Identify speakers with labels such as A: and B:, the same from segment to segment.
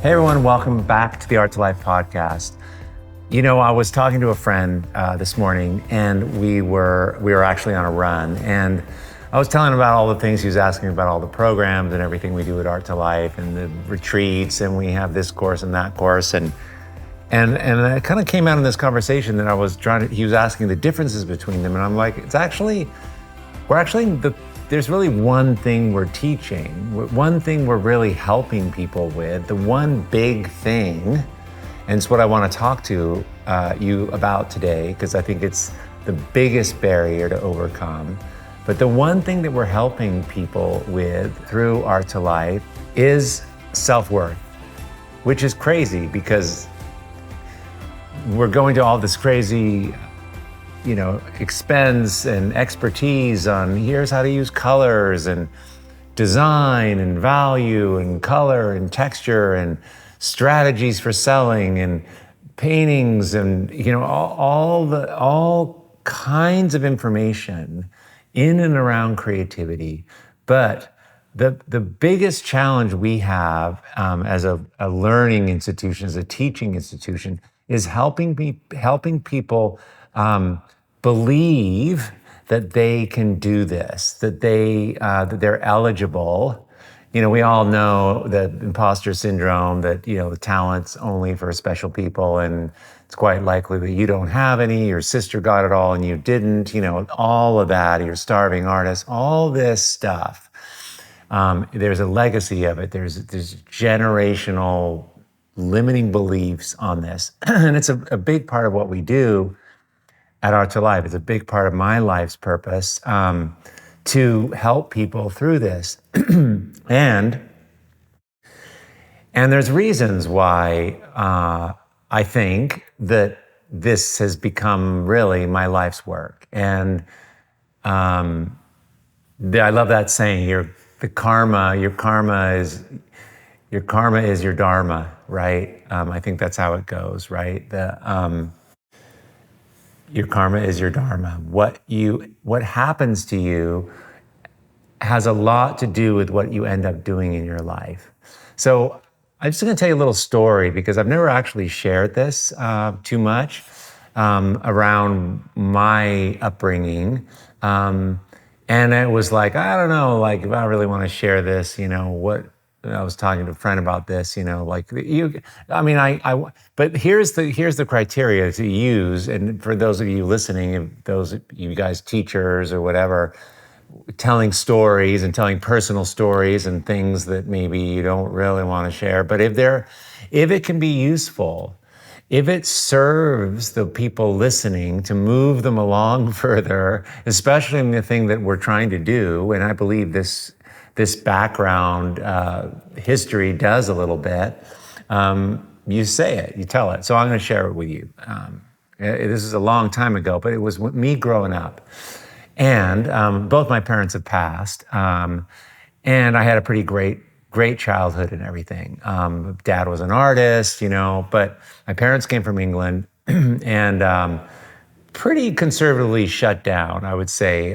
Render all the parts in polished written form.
A: Hey everyone, welcome back to the Art2Life podcast. You know, I was talking to a friend this morning, and we were actually on a run, and I was telling him about all the things. He was asking about all the programs and everything we do at Art2Life and the retreats, and we have this course and that course, and it kind of came out in this conversation that he was asking the differences between them, and I'm like, there's really one thing we're teaching, one thing we're really helping people with, the one big thing, and it's what I want to talk to you about today, because I think it's the biggest barrier to overcome. But the one thing that we're helping people with through Art2Life is self-worth, which is crazy because we're going to all this crazy expense and expertise on here's how to use colors and design and value and color and texture and strategies for selling and paintings and all kinds of information in and around creativity. But the biggest challenge we have as a learning institution, as a teaching institution, is helping people believe that they can do this, that they're eligible. You know, we all know the imposter syndrome, that, the talent's only for special people, and it's quite likely that you don't have any, your sister got it all and you didn't, all of that, you're a starving artist, all this stuff. There's a legacy of it. There's generational limiting beliefs on this. And it's a big part of what we do at Art2Life. It's a big part of my life's purpose to help people through this. and there's reasons why I think that this has become really my life's work. And I love that saying, your karma is your dharma, right? I think that's how it goes, right? Your karma is your dharma. What happens to you has a lot to do with what you end up doing in your life. So I'm just going to tell you a little story, because I've never actually shared this too much around my upbringing. And it was like, I don't know, like if I really want to share this, I was talking to a friend about this, but here's the criteria to use. And for those of you listening, if those of you guys teachers or whatever, telling stories and telling personal stories and things that maybe you don't really want to share, but if it can be useful, if it serves the people listening to move them along further, especially in the thing that we're trying to do, and I believe this background history does a little bit, you say it, you tell it. So I'm going to share it with you. This is a long time ago, but it was me growing up. And both my parents have passed. And I had a pretty great childhood and everything. Dad was an artist, but my parents came from England and pretty conservatively shut down, I would say,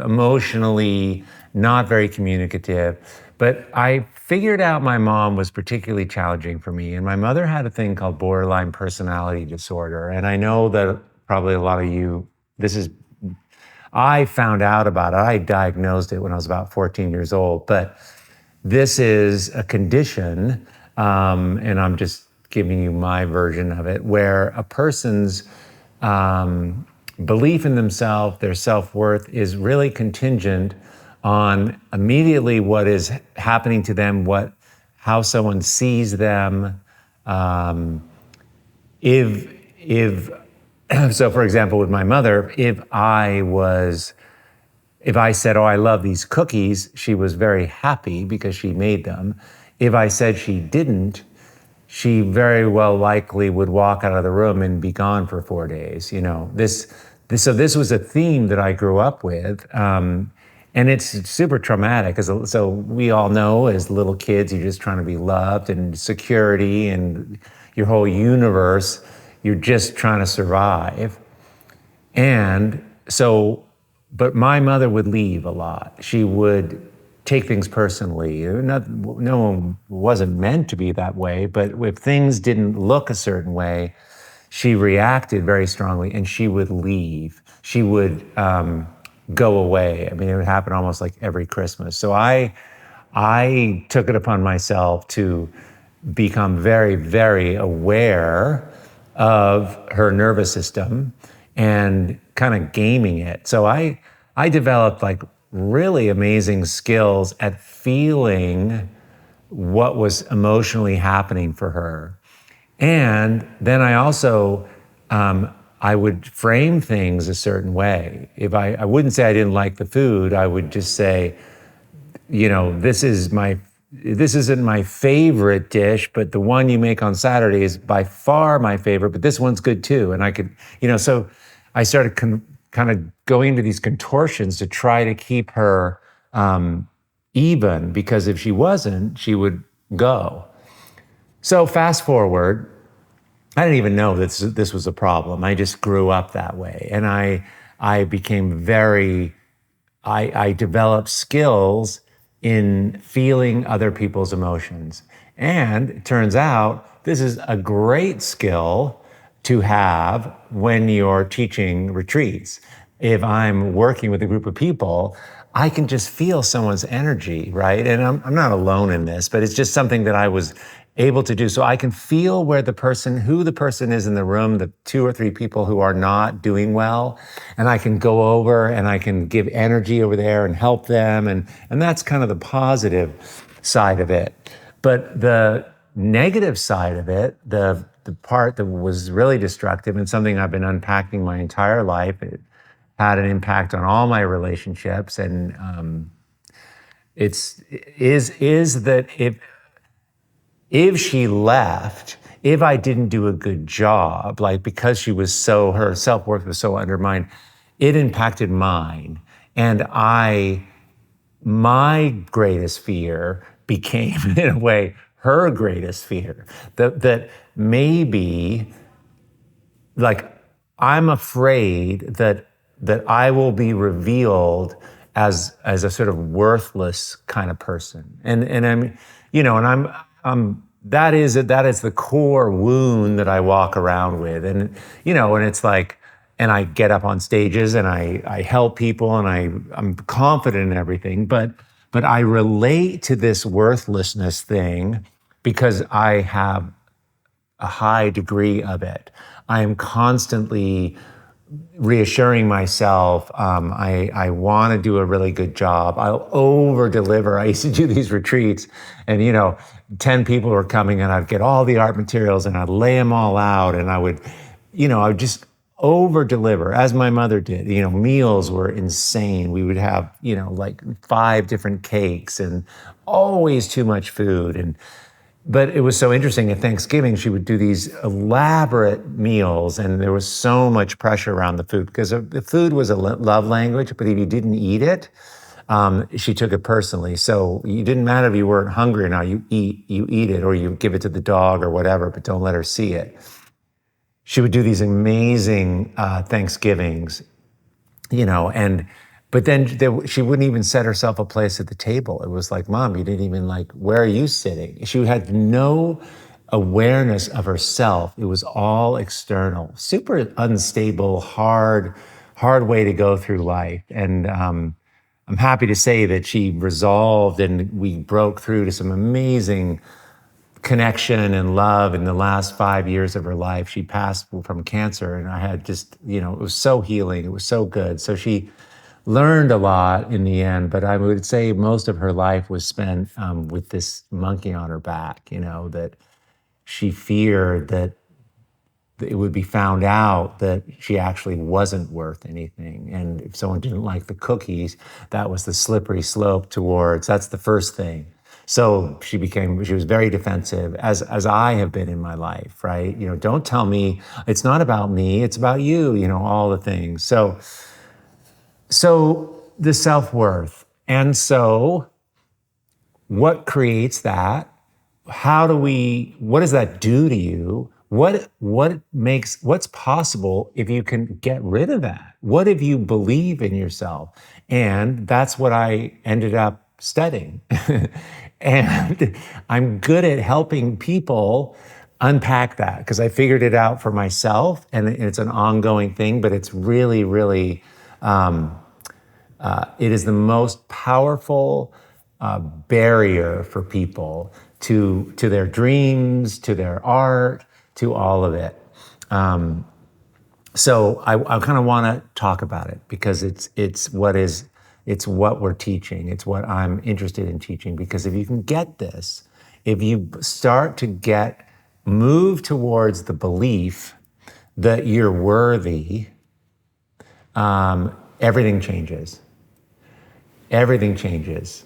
A: emotionally, not very communicative. But I figured out my mom was particularly challenging for me. And my mother had a thing called borderline personality disorder. And I know that probably a lot of you, I found out about it. I diagnosed it when I was about 14 years old. But this is a condition, and I'm just giving you my version of it, where a person's belief in themselves, their self-worth, is really contingent on immediately what is happening to them, how someone sees them. So for example, with my mother, if I said, oh, I love these cookies, she was very happy because she made them. If I said she didn't, she very well likely would walk out of the room and be gone for 4 days. So this was a theme that I grew up with. And it's super traumatic. So we all know as little kids, you're just trying to be loved and security and your whole universe, you're just trying to survive. And so, but my mother would leave a lot. She would take things personally. No one wasn't meant to be that way, but if things didn't look a certain way, she reacted very strongly and she would leave. She would go away. I mean, it would happen almost like every Christmas. So I took it upon myself to become very, very aware of her nervous system and kind of gaming it. So I developed like really amazing skills at feeling what was emotionally happening for her. And then I also, I would frame things a certain way. If I wouldn't say I didn't like the food, I would just say, you know, this isn't my favorite dish, but the one you make on Saturday is by far my favorite, but this one's good too. And I could, you know, so I started kind of going into these contortions to try to keep her even, because if she wasn't, she would go. So fast forward, I didn't even know this was a problem. I just grew up that way. And I became I developed skills in feeling other people's emotions. And it turns out this is a great skill to have when you're teaching retreats. If I'm working with a group of people, I can just feel someone's energy, right? And I'm not alone in this, but it's just something that I was able to do. So I can feel who the person is in the room, the 2 or 3 people who are not doing well. And I can go over and I can give energy over there and help them. And that's kind of the positive side of it. But the negative side of it, the part that was really destructive and something I've been unpacking my entire life, it had an impact on all my relationships. And is that if she left, if I didn't do a good job, like because her self-worth was so undermined, it impacted mine. And my greatest fear became, in a way, her greatest fear. That maybe, like, I'm afraid that I will be revealed as a sort of worthless kind of person. And I'm, you know, and that is the core wound that I walk around with. And, you know, and it's like, and I get up on stages and I help people and I'm confident in everything, but I relate to this worthlessness thing because I have a high degree of it. I am constantly reassuring myself, I want to do a really good job. I'll over deliver. I used to do these retreats and, you know, 10 people were coming and I'd get all the art materials and I'd lay them all out and I would just over deliver as my mother did. You know, meals were insane. We would have, you know, like 5 different cakes and always too much food. But it was so interesting. At Thanksgiving, she would do these elaborate meals, and there was so much pressure around the food because the food was a love language. But if you didn't eat it, she took it personally. So it didn't matter if you weren't hungry or not. You eat it, or you give it to the dog or whatever. But don't let her see it. She would do these amazing Thanksgivings, you know, but then she wouldn't even set herself a place at the table. It was like, Mom, you didn't even where are you sitting? She had no awareness of herself. It was all external, super unstable, hard way to go through life. And I'm happy to say that she resolved and we broke through to some amazing connection and love in the last 5 years of her life. She passed from cancer and I had just, you know, it was so healing. It was so good. So she learned a lot in the end, but I would say most of her life was spent with this monkey on her back, you know, that she feared that it would be found out that she actually wasn't worth anything. And if someone didn't like the cookies, that was the slippery slope towards, that's the first thing. So she was very defensive, as I have been in my life, right? You know, don't tell me, it's not about me, it's about you, you know, all the things. So the self-worth. And so what creates that? What does that do to you? What's possible if you can get rid of that? What if you believe in yourself? And that's what I ended up studying. And I'm good at helping people unpack that because I figured it out for myself, and it's an ongoing thing, but it's really, really, it is the most powerful barrier for people to their dreams, to their art, to all of it. So I kind of want to talk about it because it's what we're teaching. It's what I'm interested in teaching, because if you can get this, if you start to move towards the belief that you're worthy, everything changes. Everything changes.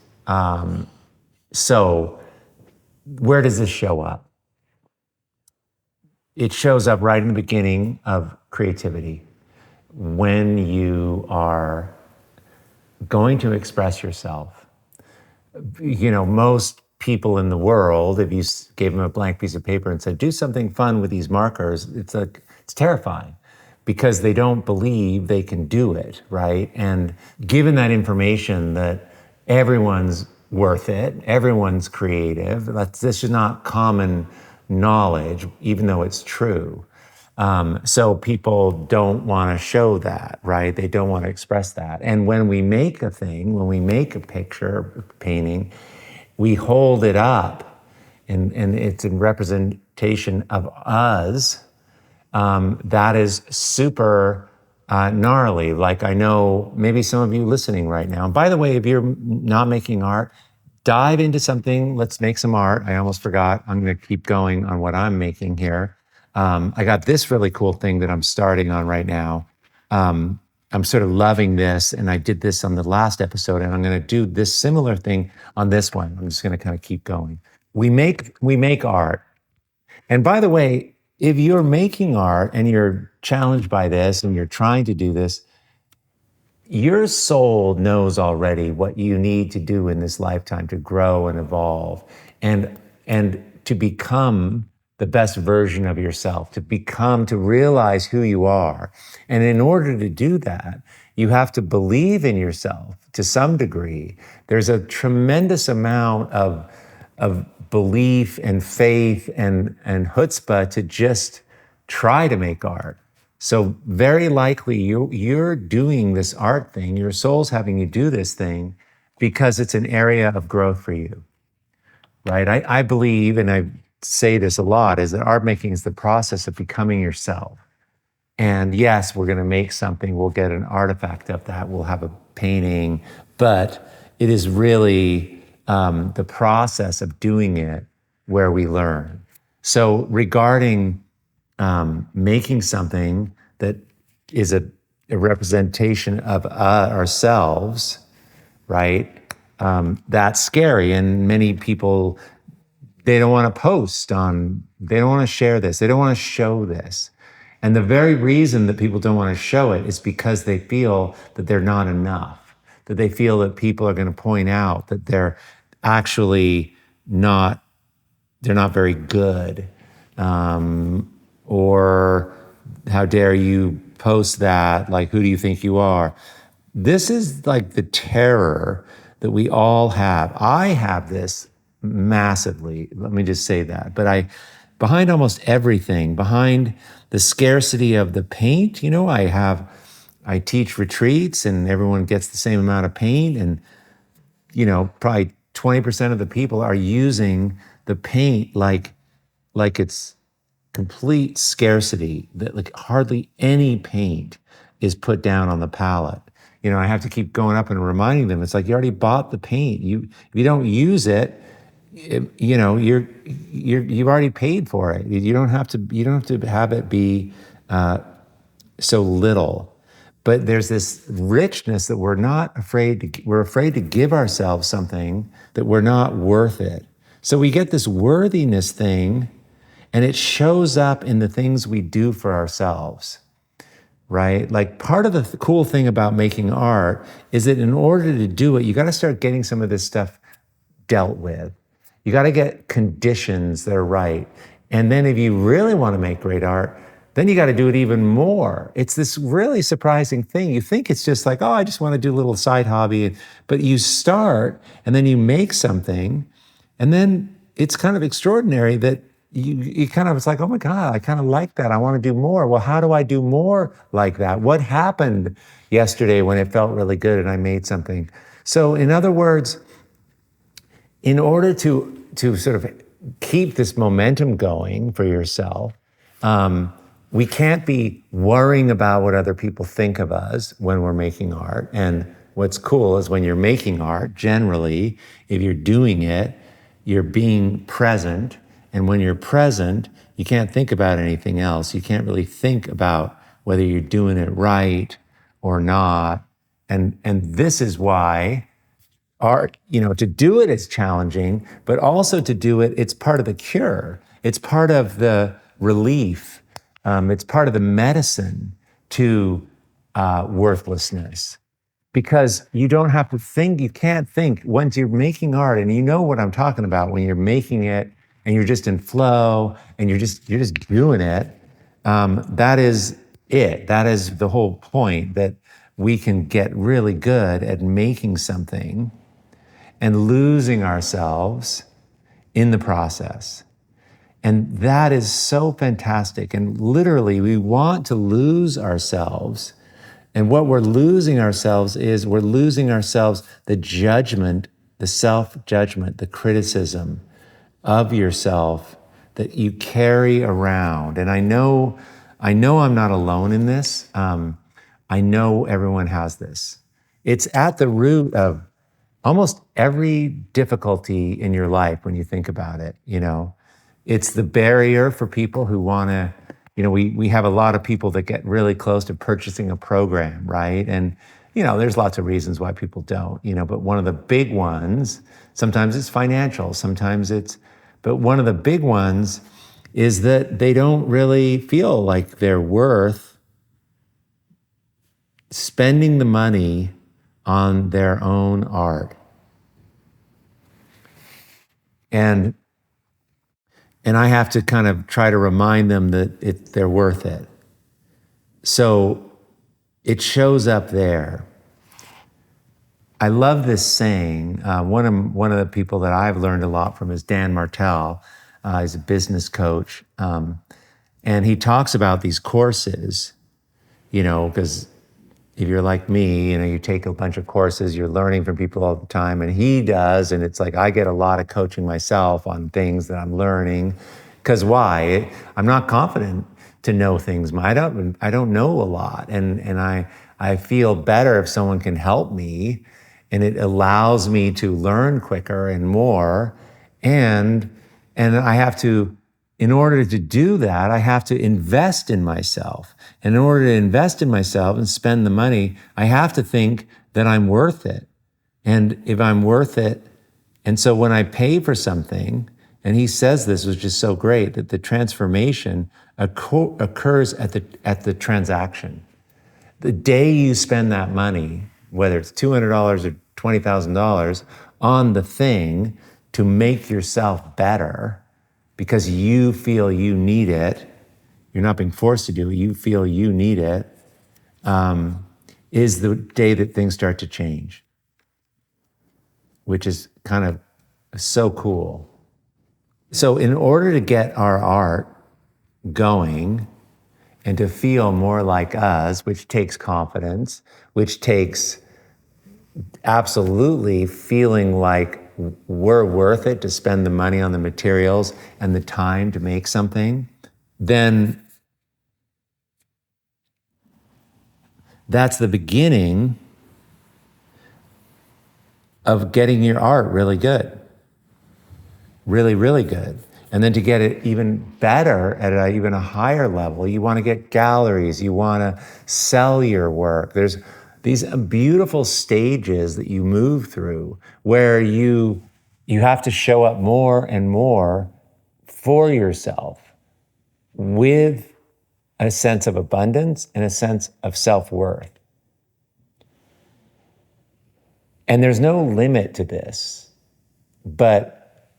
A: So where does this show up? It shows up right in the beginning of creativity. When you are going to express yourself, most people in the world, if you gave them a blank piece of paper and said, do something fun with these markers, it's terrifying because they don't believe they can do it, right? And given that information that everyone's worth it, everyone's creative, this is not common knowledge, even though it's true. So people don't want to show that, right? They don't want to express that. And when we make a thing, when we make a picture, a painting, we hold it up and it's a representation of us. That is super gnarly. Like, I know maybe some of you listening right now. And by the way, if you're not making art, dive into something. Let's make some art. I almost forgot. I'm going to keep going on what I'm making here. I got this really cool thing that I'm starting on right now. I'm sort of loving this, and I did this on the last episode, and I'm going to do this similar thing on this one. I'm just going to kind of keep going. We make art. And by the way, if you're making art and you're challenged by this and you're trying to do this, your soul knows already what you need to do in this lifetime to grow and evolve and to become the best version of yourself, to realize who you are. And in order to do that, you have to believe in yourself to some degree. There's a tremendous amount of belief and faith and chutzpah to just try to make art. So very likely you're doing this art thing, your soul's having you do this thing because it's an area of growth for you, right? I believe, and I say this a lot, is that art making is the process of becoming yourself. And yes, we're going to make something, we'll get an artifact of that, we'll have a painting, but it is really the process of doing it where we learn. So regarding making something that is a representation of ourselves, right? That's scary. And many people, they don't want to they don't want to share this. They don't want to show this. And the very reason that people don't want to show it is because they feel that they're not enough, that they feel that people are going to point out that they're actually not, they're not very good. Or how dare you post that? Like, who do you think you are? This is like the terror that we all have. I have this massively. Let me just say that. But behind almost everything, behind the scarcity of the paint, I teach retreats and everyone gets the same amount of paint, and probably 20% of the people are using the paint like it's complete scarcity, that like hardly any paint is put down on the palette. I have to keep going up and reminding them, it's like, you already bought the paint. If you don't use it, you've already paid for it. You don't have to have it be so little. But there's this richness that we're afraid to give ourselves something that we're not worth it. So we get this worthiness thing, and it shows up in the things we do for ourselves, right? Like, part of the cool thing about making art is that in order to do it, you got to start getting some of this stuff dealt with. You got to get conditions that are right. And then if you really want to make great art, then you got to do it even more. It's this really surprising thing. You think it's just like, oh, I just want to do a little side hobby. But you start and then you make something. And then it's kind of extraordinary that you kind of, it's like, oh my God, I kind of like that. I want to do more. Well, how do I do more like that? What happened yesterday when it felt really good and I made something? So in other words, in order to sort of keep this momentum going for yourself, we can't be worrying about what other people think of us when we're making art. And what's cool is when you're making art, generally, if you're doing it, you're being present. And when you're present, you can't think about anything else. You can't really think about whether you're doing it right or not. And this is why art, to do it is challenging, but also to do it, it's part of the cure. It's part of the relief. It's part of the medicine to worthlessness. Because you don't have to think, you can't think. Once you're making art, and you know what I'm talking about, when you're making it and you're just in flow and you're just doing it, that is it. That is the whole point, that we can get really good at making something and losing ourselves in the process. And that is so fantastic. And literally, we want to lose ourselves. And what we're losing ourselves is we're losing ourselves the judgment, the self-judgment, the criticism of yourself that you carry around. And I know I'm not alone in this. I know everyone has this. It's at the root of almost every difficulty in your life when you think about it. It's the barrier for people who want to, we have a lot of people that get really close to purchasing a program, right? And, there's lots of reasons why people don't, but one of the big ones, sometimes it's financial, but one of the big ones is that they don't really feel like they're worth spending the money on their own art. And I have to kind of try to remind them that they're worth it. So it shows up there. I love this saying. One of the people that I've learned a lot from is Dan Martell. He's a business coach. And he talks about these courses, because if you're like me, you take a bunch of courses, you're learning from people all the time, and he does, and it's like I get a lot of coaching myself on things that I'm learning. Because why? I'm not confident to know things. I don't know a lot, and I feel better if someone can help me, and it allows me to learn quicker and more, and I have to. In order to do that, I have to invest in myself. And in order to invest in myself and spend the money, I have to think that I'm worth it. And if I'm worth it, and so when I pay for something, and he says this, which is so great, that the transformation occurs at the transaction. The day you spend that money, whether it's $200 or $20,000 on the thing to make yourself better, because you feel you need it, you're not being forced to do it, you feel you need it, is the day that things start to change, which is kind of so cool. So in order to get our art going and to feel more like us, which takes confidence, which takes absolutely feeling like we're worth it to spend the money on the materials and the time to make something, then that's the beginning of getting your art really good. Really, really good. And then to get it even better at even a higher level, you want to get galleries, you want to sell your work. There's these beautiful stages that you move through where you have to show up more and more for yourself with a sense of abundance and a sense of self-worth. And there's no limit to this, but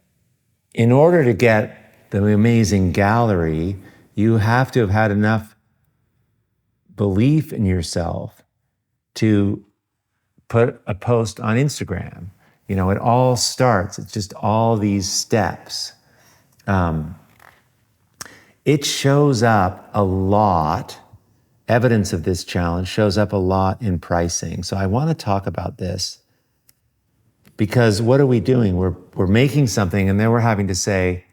A: in order to get the amazing gallery, You have to have had enough belief in yourself to put a post on Instagram. It all starts, it's just all these steps. It shows up a lot, evidence of this challenge shows up a lot in pricing. So I want to talk about this because what are we doing? We're making something and then we're having to say,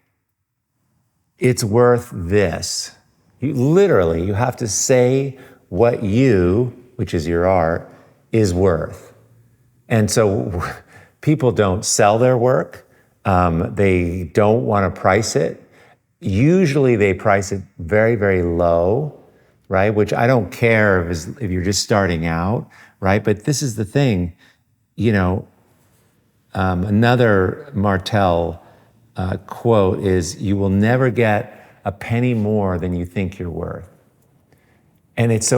A: it's worth this. You have to say what which is your art, is worth. And so people don't sell their work. They don't want to price it. Usually they price it very, very low, right? Which I don't care if you're just starting out, right? But this is the thing, another Martell quote is, you will never get a penny more than you think you're worth. And it's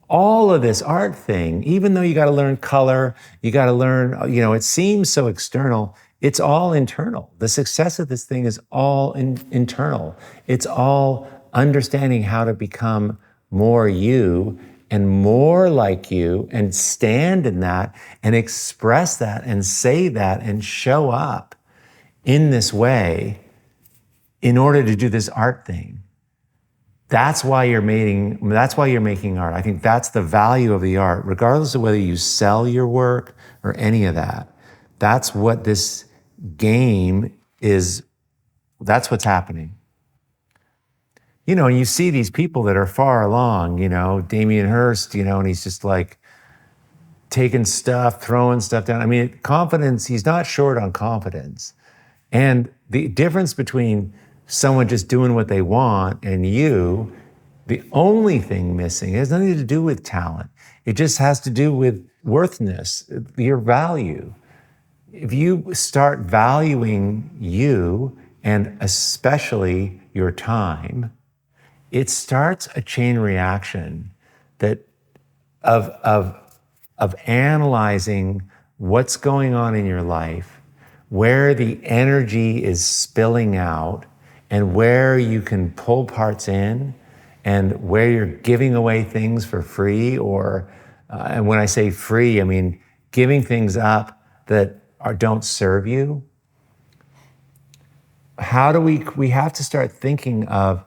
A: all of this art thing, even though you got to learn color, you got to learn, it seems so external, it's all internal. The success of this thing is all internal. It's all understanding how to become more you and more like you and stand in that and express that and say that and show up in this way in order to do this art thing. That's why you're making art. I think that's the value of the art, regardless of whether you sell your work or any of that. That's what this game is. That's what's happening. And you see these people that are far along, Damien Hirst, and he's just like taking stuff, throwing stuff down. I mean, confidence, he's not short on confidence. And the difference between someone just doing what they want and the only thing missing has nothing to do with talent. It just has to do with worthness, your value. If you start valuing you, and especially your time, it starts a chain reaction that of analyzing what's going on in your life, where the energy is spilling out, and where you can pull parts in, and where you're giving away things for free, and when I say free, I mean giving things up that don't serve you. How do we have to start thinking of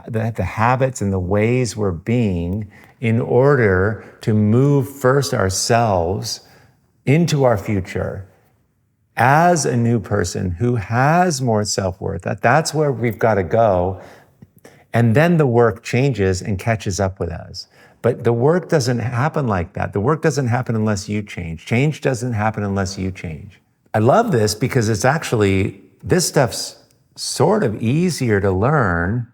A: the habits and the ways we're being in order to move first ourselves into our future as a new person who has more self-worth. That's where we've got to go. And then the work changes and catches up with us. But the work doesn't happen like that. The work doesn't happen unless you change. Change doesn't happen unless you change. I love this because this stuff's sort of easier to learn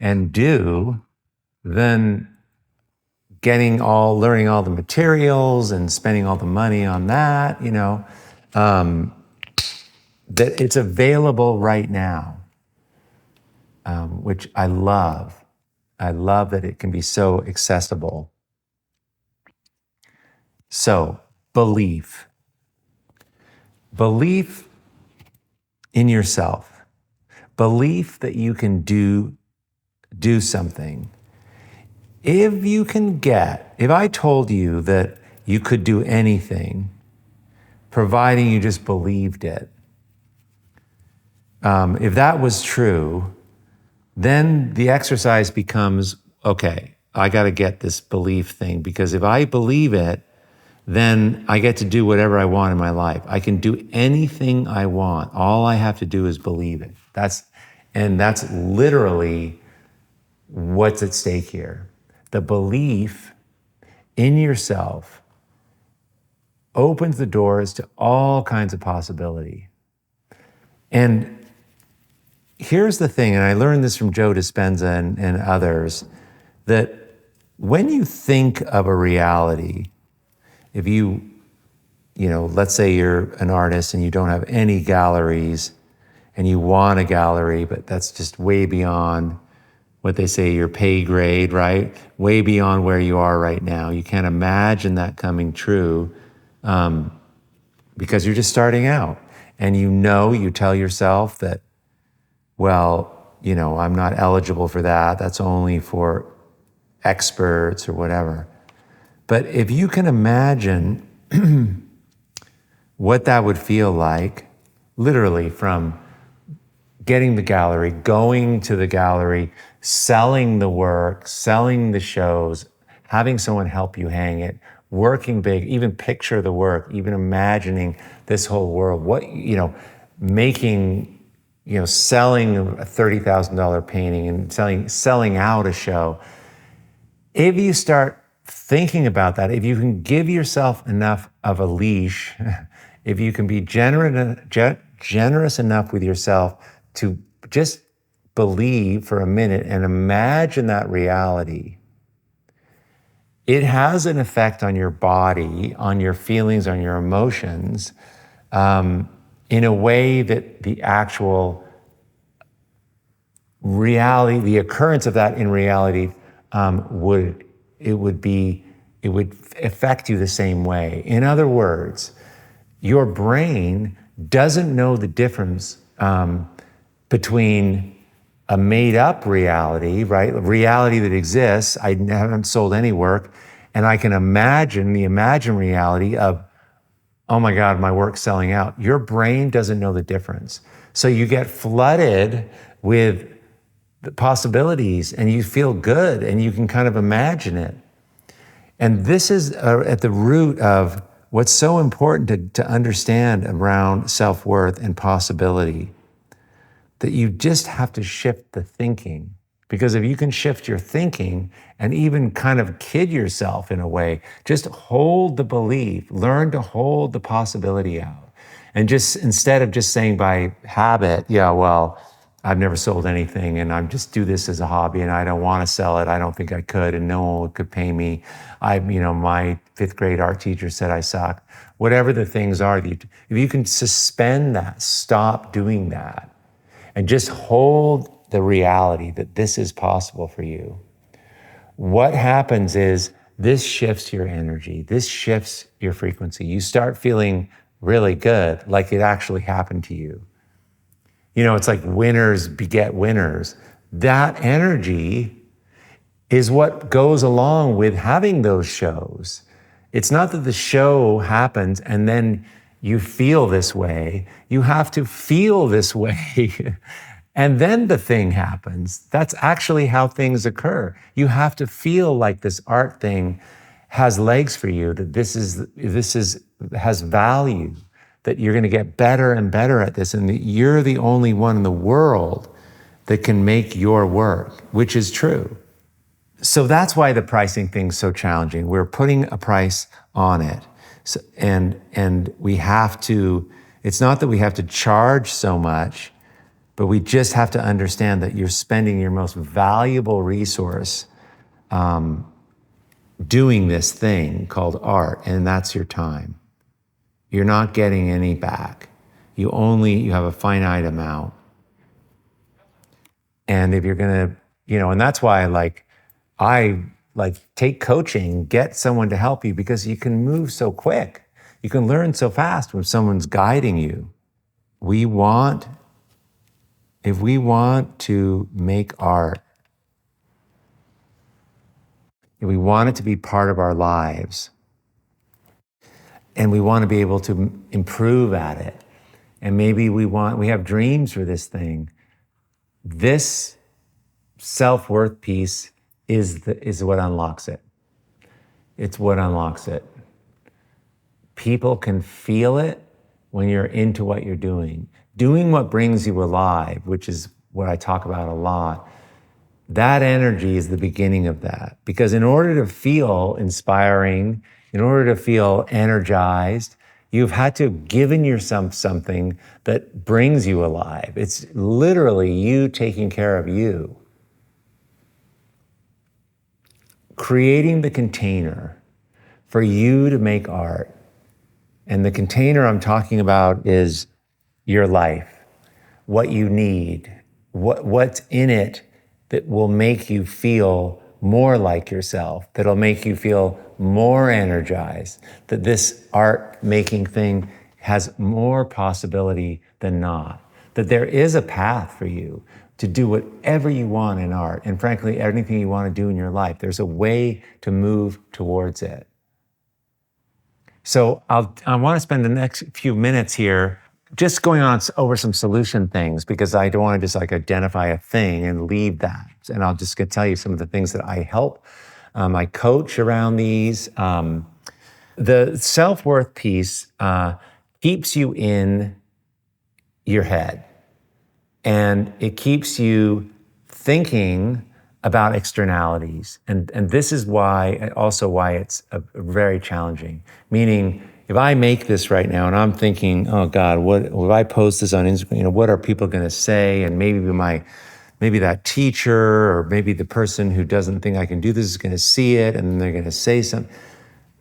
A: and do than learning all the materials and spending all the money on that, that it's available right now, which I love. I love that it can be so accessible. So, belief in yourself, belief that you can do something. If I told you that you could do anything, providing you just believed it, if that was true, then the exercise becomes, okay, I got to get this belief thing, because if I believe it, then I get to do whatever I want in my life. I can do anything I want. All I have to do is believe it. That's literally what's at stake here. The belief in yourself opens the doors to all kinds of possibility. And here's the thing, and I learned this from Joe Dispenza and others, that when you think of a reality, if let's say you're an artist and you don't have any galleries and you want a gallery, but that's just way beyond what they say, your pay grade, right? Way beyond where you are right now. You can't imagine that coming true because you're just starting out. And you tell yourself that, well, I'm not eligible for that. That's only for experts or whatever. But if you can imagine what that would feel like, literally from getting the gallery, going to the gallery, selling the work, selling the shows, having someone help you hang it, working big, even picture the work, even imagining this whole world, making, selling a $30,000 painting and selling out a show. If you start thinking about that, if you can give yourself enough of a leash, if you can be generous enough with yourself to just believe for a minute and imagine that reality, it has an effect on your body, on your feelings, on your emotions, in a way that the actual reality, the occurrence of that in reality, would affect you the same way. In other words, your brain doesn't know the difference between a made-up reality, right? A reality that exists. I haven't sold any work, and I can imagine the imagined reality of, oh my God, my work's selling out. Your brain doesn't know the difference. So you get flooded with the possibilities and you feel good and you can kind of imagine it. And this is at the root of what's so important to understand around self-worth and possibility, that you just have to shift the thinking. Because if you can shift your thinking and even kind of kid yourself in a way, just hold the belief, learn to hold the possibility out. And just instead of just saying by habit, yeah, well, I've never sold anything and I just do this as a hobby and I don't want to sell it. I don't think I could and no one could pay me. My fifth grade art teacher said I suck. Whatever the things are, if you can suspend that, stop doing that, and just hold the reality that this is possible for you. What happens is this shifts your energy, this shifts your frequency. You start feeling really good, like it actually happened to you. It's like winners beget winners. That energy is what goes along with having those shows. It's not that the show happens and then you feel this way. You have to feel this way. And then the thing happens. That's actually how things occur. You have to feel like this art thing has legs for you, that this has value, that you're going to get better and better at this, and that you're the only one in the world that can make your work, which is true. So that's why the pricing thing's so challenging. We're putting a price on it. So, and we have to, it's not that we have to charge so much, but we just have to understand that you're spending your most valuable resource doing this thing called art, and that's your time. You're not getting any back. You have a finite amount. And if you're gonna, and that's why I take coaching, get someone to help you, because you can move so quick. You can learn so fast when someone's guiding you. If we want to make art, if we want it to be part of our lives, and we want to be able to improve at it, and maybe we have dreams for this thing, this self-worth piece is what unlocks it. It's what unlocks it. People can feel it when you're into what you're doing. Doing what brings you alive, which is what I talk about a lot. That energy is the beginning of that. Because in order to feel inspiring, in order to feel energized, you've had to have given yourself something that brings you alive. It's literally you taking care of you. Creating the container for you to make art. And the container I'm talking about is your life, what you need, what's in it that will make you feel more like yourself, that'll make you feel more energized, that this art making thing has more possibility than not, that there is a path for you. to do whatever you want in art. And frankly, anything you want to do in your life, there's a way to move towards it. So I want to spend the next few minutes here just going on over some solution things, because I don't want to just like identify a thing and leave that. And I'll just tell you some of the things that I help. I coach around these. The self-worth piece keeps you in your head, and it keeps you thinking about externalities. And this is why it's very challenging. Meaning, if I make this right now and I'm thinking, oh God, what if I post this on Instagram? What are people going to say? And maybe that teacher, or maybe the person who doesn't think I can do this is going to see it, and they're going to say something.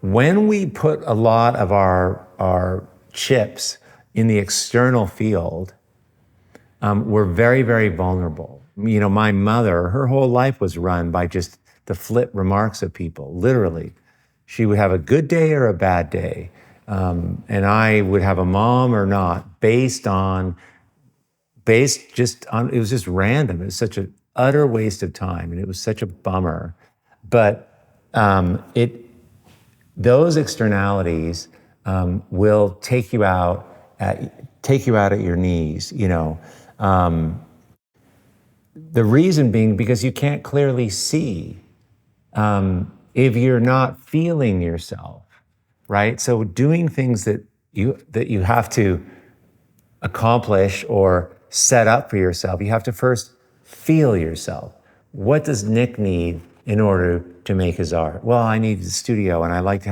A: When we put a lot of our chips in the external field, we're very, very vulnerable. My mother, her whole life was run by just the flip remarks of people, literally. She would have a good day or a bad day. And I would have a mom or not based just on, it was just random. It was such an utter waste of time, and it was such a bummer. But those externalities will take you out at your knees. The reason being because you can't clearly see if you're not feeling yourself, right? So doing things that you have to accomplish or set up for yourself, you have to first feel yourself. What does Nick need in order to make his art? Well, I need the studio, and I like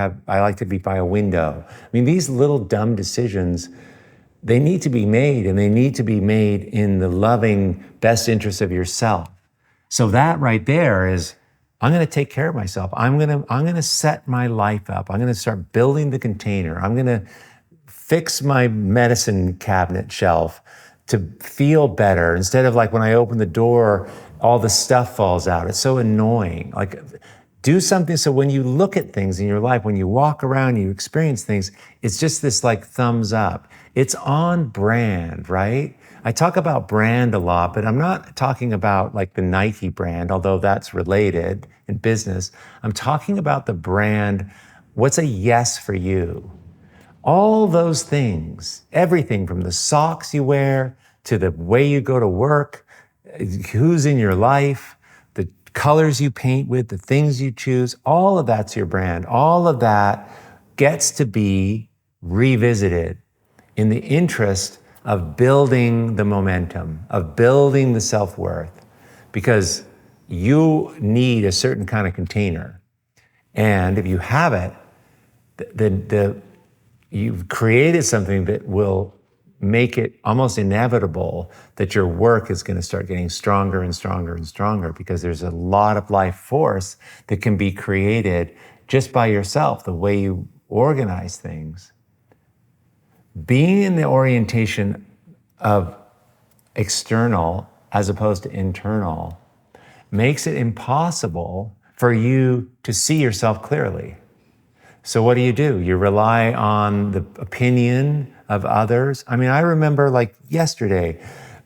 A: to be by a window. I mean, these little dumb decisions, they need to be made, and they need to be made in the loving best interest of yourself. So that right there is, I'm going to take care of myself. I'm going to set my life up. I'm going to start building the container. I'm going to fix my medicine cabinet shelf to feel better, instead of like when I open the door, all the stuff falls out. It's so annoying. Like, do something so when you look at things in your life, when you walk around, you experience things, it's just this like thumbs up. It's on brand, right? I talk about brand a lot, but I'm not talking about like the Nike brand, although that's related in business. I'm talking about the brand. What's a yes for you? All those things, everything from the socks you wear to the way you go to work, who's in your life, the colors you paint with, the things you choose, all of that's your brand. All of that gets to be revisited in the interest of building the momentum, of building the self-worth, because you need a certain kind of container. And if you have it, then you've created something that will make it almost inevitable that your work is going to start getting stronger and stronger and stronger, because there's a lot of life force that can be created just by yourself, the way you organize things. Being in the orientation of external as opposed to internal makes it impossible for you to see yourself clearly. So what do? You rely on the opinion of others. I mean, I remember like yesterday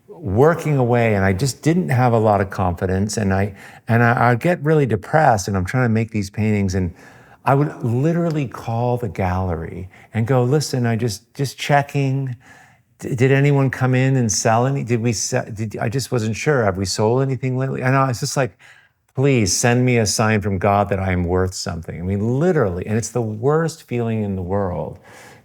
A: working away, and I just didn't have a lot of confidence, and I'd get really depressed, and I'm trying to make these paintings, and I would literally call the gallery and go, listen, I just checking. Did anyone come in and sell any? I just wasn't sure. Have we sold anything lately? I know, it's just like, please send me a sign from God that I am worth something. I mean, literally. And it's the worst feeling in the world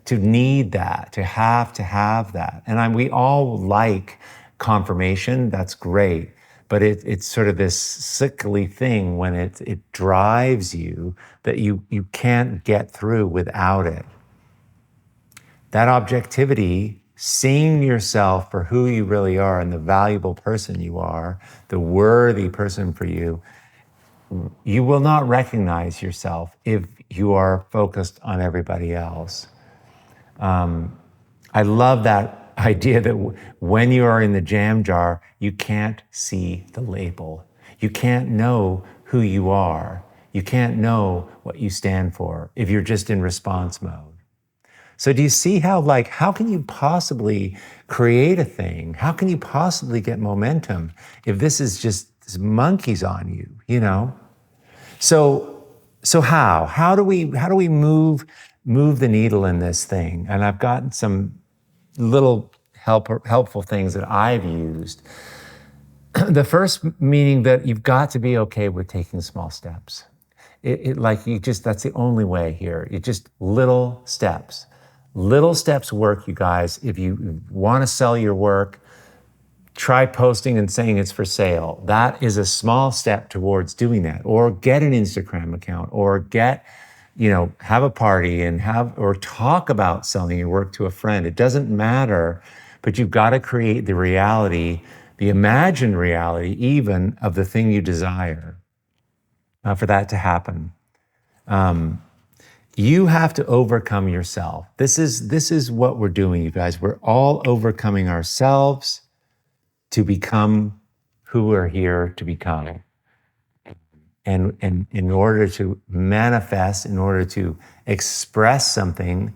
A: to need that, to have that. And we all like confirmation. That's great. But it's sort of this sickly thing when it drives you that you can't get through without it. That objectivity, seeing yourself for who you really are and the valuable person you are, the worthy person for you, you will not recognize yourself if you are focused on everybody else. I love that idea that when you are in the jam jar, you can't see the label. You can't know who you are. You can't know what you stand for if you're just in response mode. So do you see how, like, how can you possibly create a thing? How can you possibly get momentum if this is just monkeys on you, you know? So, how do we move the needle in this thing? And I've gotten some little helpful things that I've used. The first meaning that you've got to be okay with taking small steps. Like you just, that's the only way here. It just little steps. Little steps work, you guys. If you want to sell your work, try posting and saying it's for sale. That is a small step towards doing that. Or get an Instagram account, or have a party and or talk about selling your work to a friend. It doesn't matter, but you've got to create the reality, the imagined reality even of the thing you desire for that to happen. You have to overcome yourself. This is what we're doing, you guys. We're all overcoming ourselves to become who we're here to become. And in order to manifest, in order to express something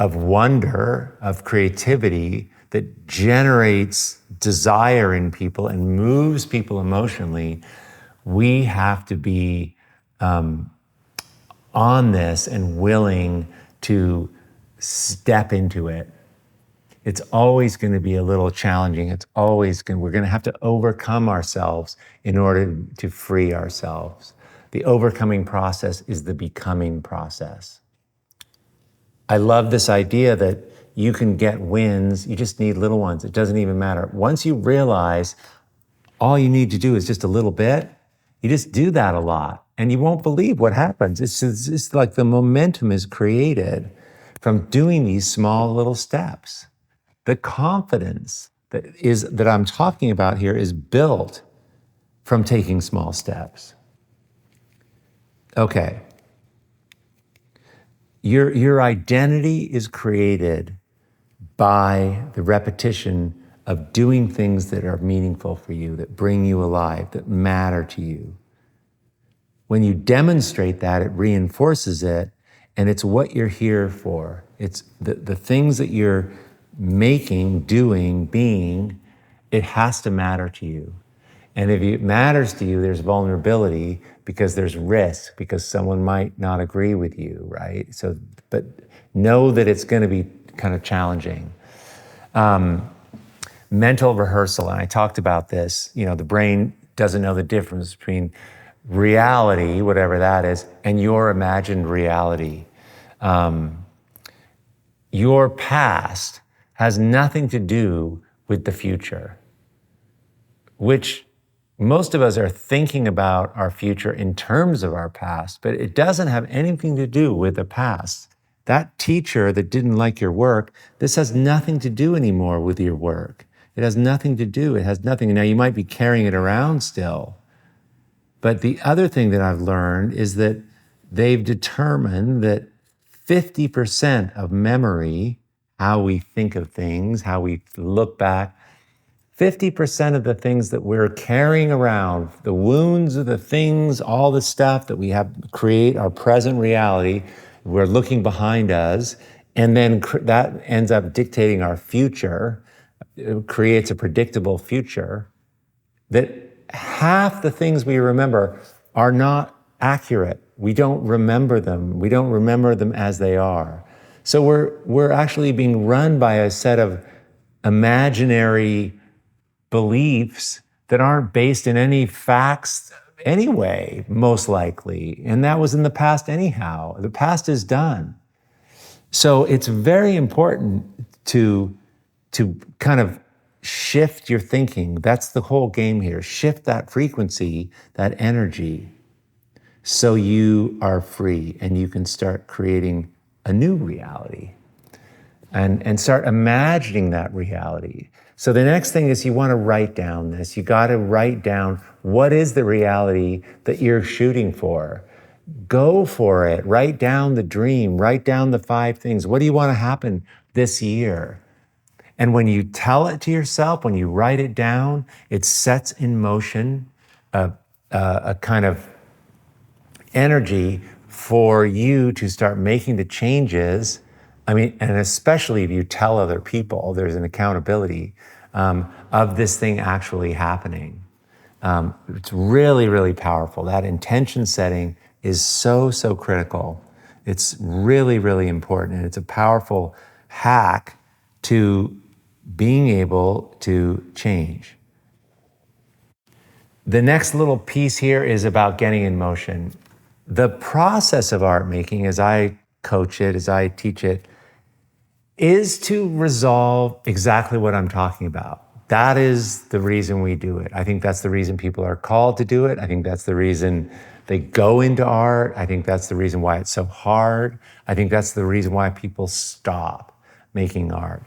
A: of wonder, of creativity that generates desire in people and moves people emotionally, we have to be on this and willing to step into it. It's always going to be a little challenging. We're going to have to overcome ourselves in order to free ourselves. The overcoming process is the becoming process. I love this idea that you can get wins. You just need little ones. It doesn't even matter. Once you realize all you need to do is just a little bit, you just do that a lot and you won't believe what happens. It's like the momentum is created from doing these small little steps. The confidence that I'm talking about here is built from taking small steps. Okay. Your identity is created by the repetition of doing things that are meaningful for you, that bring you alive, that matter to you. When you demonstrate that, it reinforces it, and it's what you're here for. It's the things that you're making, doing, being, it has to matter to you. And if it matters to you, there's vulnerability because there's risk, because someone might not agree with you, right? So, but know that it's going to be kind of challenging. Mental rehearsal, and I talked about this, the brain doesn't know the difference between reality, whatever that is, and your imagined reality. Your past has nothing to do with the future, which most of us are thinking about our future in terms of our past, but it doesn't have anything to do with the past. That teacher that didn't like your work, this has nothing to do anymore with your work. It has nothing to do. It has nothing. Now, you might be carrying it around still. But the other thing that I've learned is that they've determined that 50% of memory, how we think of things, how we look back, 50% of the things that we're carrying around, the wounds of the things, all the stuff that we have create our present reality, we're looking behind us, and then that ends up dictating our future. It creates a predictable future, that half the things we remember are not accurate. We don't remember them. We don't remember them as they are. So we're actually being run by a set of imaginary beliefs that aren't based in any facts anyway, most likely. And that was in the past anyhow. The past is done. So it's very important to kind of shift your thinking. That's the whole game here. Shift that frequency, that energy, so you are free and you can start creating a new reality and start imagining that reality. So the next thing is you want to write down this. You got to write down what is the reality that you're shooting for. Go for it. Write down the dream. Write down the 5 things. What do you want to happen this year? And when you tell it to yourself, when you write it down, it sets in motion a kind of energy for you to start making the changes I mean, and especially if you tell other people, there's an accountability of this thing actually happening. It's really, really powerful. That intention setting is so, so critical. It's really, really important. And it's a powerful hack to being able to change. The next little piece here is about getting in motion. The process of art making, as I coach it, as I teach it, is to resolve exactly what I'm talking about. That is the reason we do it. I think that's the reason people are called to do it. I think that's the reason they go into art. I think that's the reason why it's so hard. I think that's the reason why people stop making art,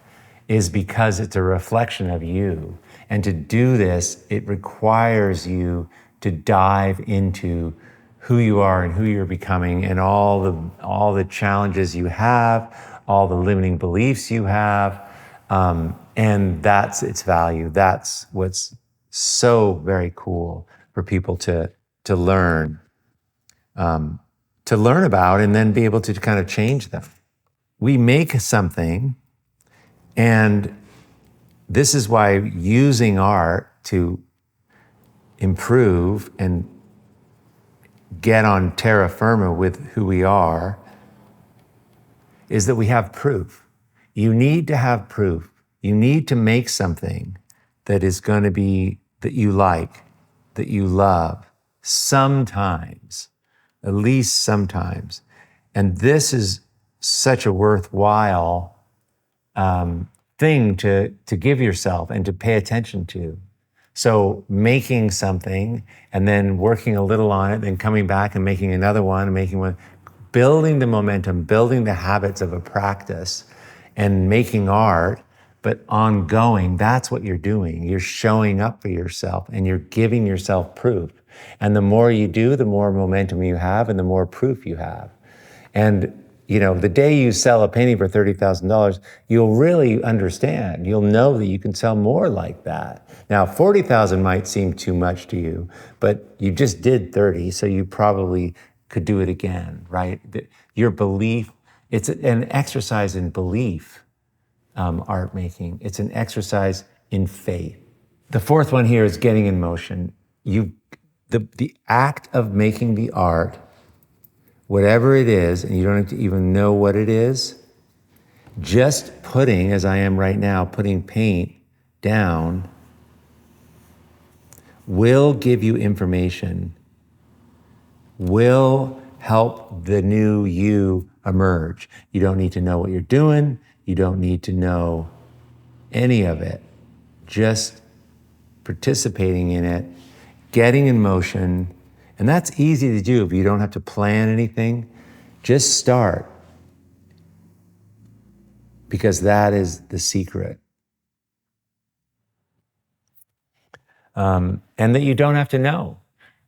A: is because it's a reflection of you. And to do this, it requires you to dive into who you are and who you're becoming, and all the challenges you have, all the limiting beliefs you have, and that's its value. That's what's so very cool for people to learn about, and then be able to kind of change them. We make something, and this is why using art to improve and get on terra firma with who we are is that we have proof. You need to have proof. You need to make something that is going to be, that you like, that you love, sometimes, at least sometimes. And this is such a worthwhile thing to give yourself and to pay attention to. So making something and then working a little on it, then coming back and making another one and making one, building the momentum, building the habits of a practice and making art, but ongoing, that's what you're doing. You're showing up for yourself and you're giving yourself proof. And the more you do, the more momentum you have and the more proof you have. And you know, the day you sell a painting for $30,000, you'll really understand. You'll know that you can sell more like that. Now, 40,000 might seem too much to you, but you just did 30, so you probably could do it again, right? Your belief, it's an exercise in belief, art making. It's an exercise in faith. The fourth one here is getting in motion. The act of making the art, whatever it is, and you don't have to even know what it is, just putting, as I am right now, putting paint down will give you information, will help the new you emerge. You don't need to know what you're doing. You don't need to know any of it. Just participating in it, getting in motion. And that's easy to do if you don't have to plan anything. Just start. Because that is the secret. And that you don't have to know.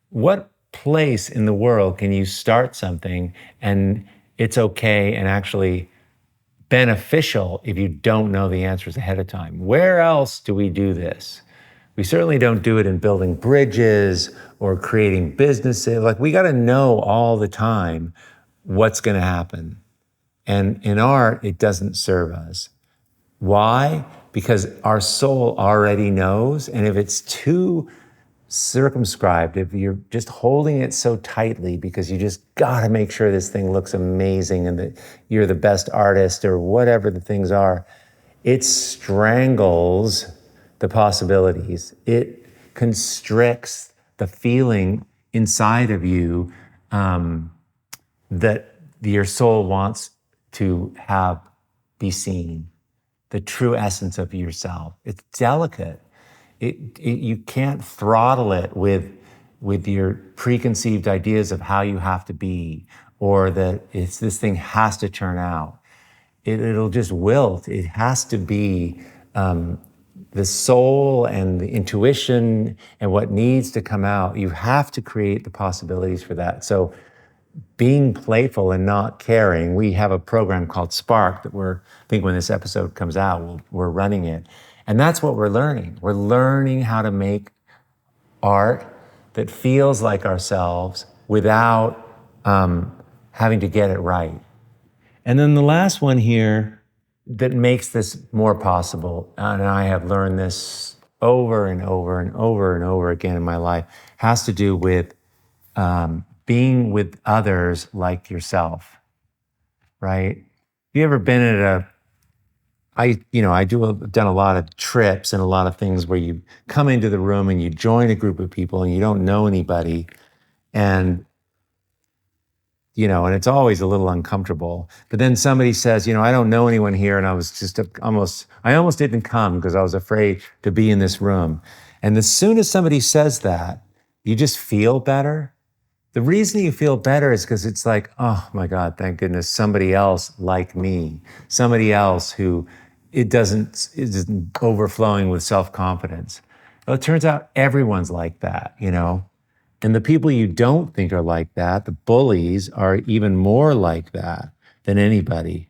A: What place in the world can you start something and it's okay and actually beneficial if you don't know the answers ahead of time? Where else do we do this? We certainly don't do it in building bridges or creating businesses. Like, we got to know all the time what's going to happen. And in art, it doesn't serve us. Why? Because our soul already knows. And if it's too circumscribed, if you're just holding it so tightly because you just got to make sure this thing looks amazing and that you're the best artist or whatever the things are, it strangles the possibilities. It constricts the feeling inside of you that your soul wants to have be seen, the true essence of yourself. It's delicate. You can't throttle it with your preconceived ideas of how you have to be, or that this thing has to turn out. It'll just wilt. It has to be the soul and the intuition and what needs to come out. You have to create the possibilities for that. So being playful and not caring, we have a program called Spark that I think when this episode comes out, we're running it. And that's what we're learning. We're learning how to make art that feels like ourselves without having to get it right. And then the last one here that makes this more possible, and I have learned this over and over and over and over again in my life, has to do with being with others like yourself, right? Have you ever been at I've done a lot of trips and a lot of things where you come into the room and you join a group of people and you don't know anybody, and and it's always a little uncomfortable. But then somebody says, I don't know anyone here, and I was just I almost didn't come because I was afraid to be in this room. And as soon as somebody says that, you just feel better. The reason you feel better is because it's like, oh my God, thank goodness, somebody else like me, somebody else who isn't overflowing with self-confidence. Well, it turns out everyone's like that, And the people you don't think are like that, the bullies, are even more like that than anybody.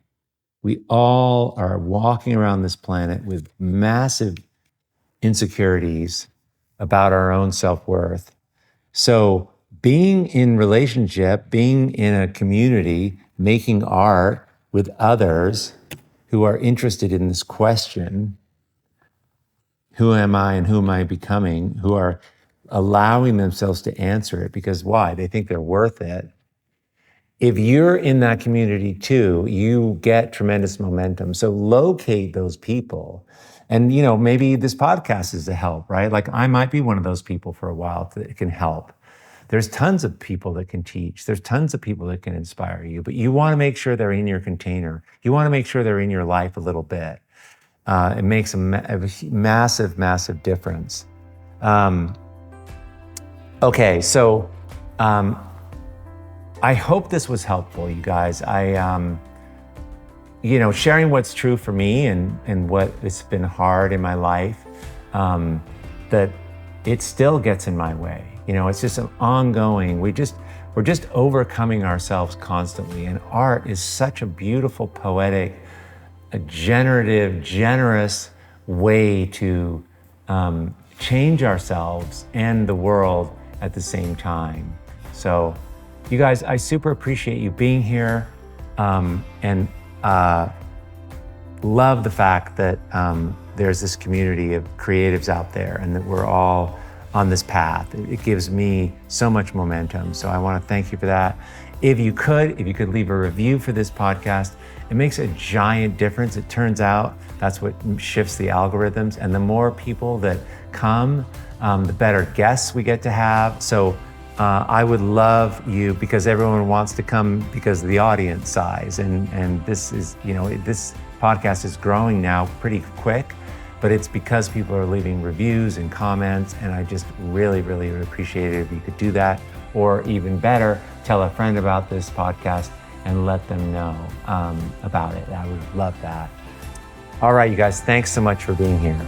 A: We all are walking around this planet with massive insecurities about our own self-worth. So being in relationship, being in a community, making art with others who are interested in this question, who am I and who am I becoming, who are allowing themselves to answer it, because why? They think they're worth it. If you're in that community too, you get tremendous momentum. So locate those people. And, maybe this podcast is a help, right? Like I might be one of those people for a while that can help. There's tons of people that can teach. There's tons of people that can inspire you, but you want to make sure they're in your container. You want to make sure they're in your life a little bit. It makes a massive, massive difference. Okay, so I hope this was helpful, you guys. Sharing what's true for me and what has been hard in my life, that it still gets in my way. It's just an ongoing, we're just overcoming ourselves constantly. And art is such a beautiful, poetic, a generative, generous way to change ourselves and the world at the same time. So you guys, I super appreciate you being here, and love the fact that there's this community of creatives out there and that we're all on this path. It gives me so much momentum. So I want to thank you for that. If you could leave a review for this podcast, it makes a giant difference. It turns out that's what shifts the algorithms. And the more people that come, the better guests we get to have. So I would love you, because everyone wants to come because of the audience size. And this is, this podcast is growing now pretty quick, but it's because people are leaving reviews and comments. And I just really, really would appreciate it if you could do that. Or even better, tell a friend about this podcast and let them know about it. I would love that. All right, you guys, thanks so much for being here.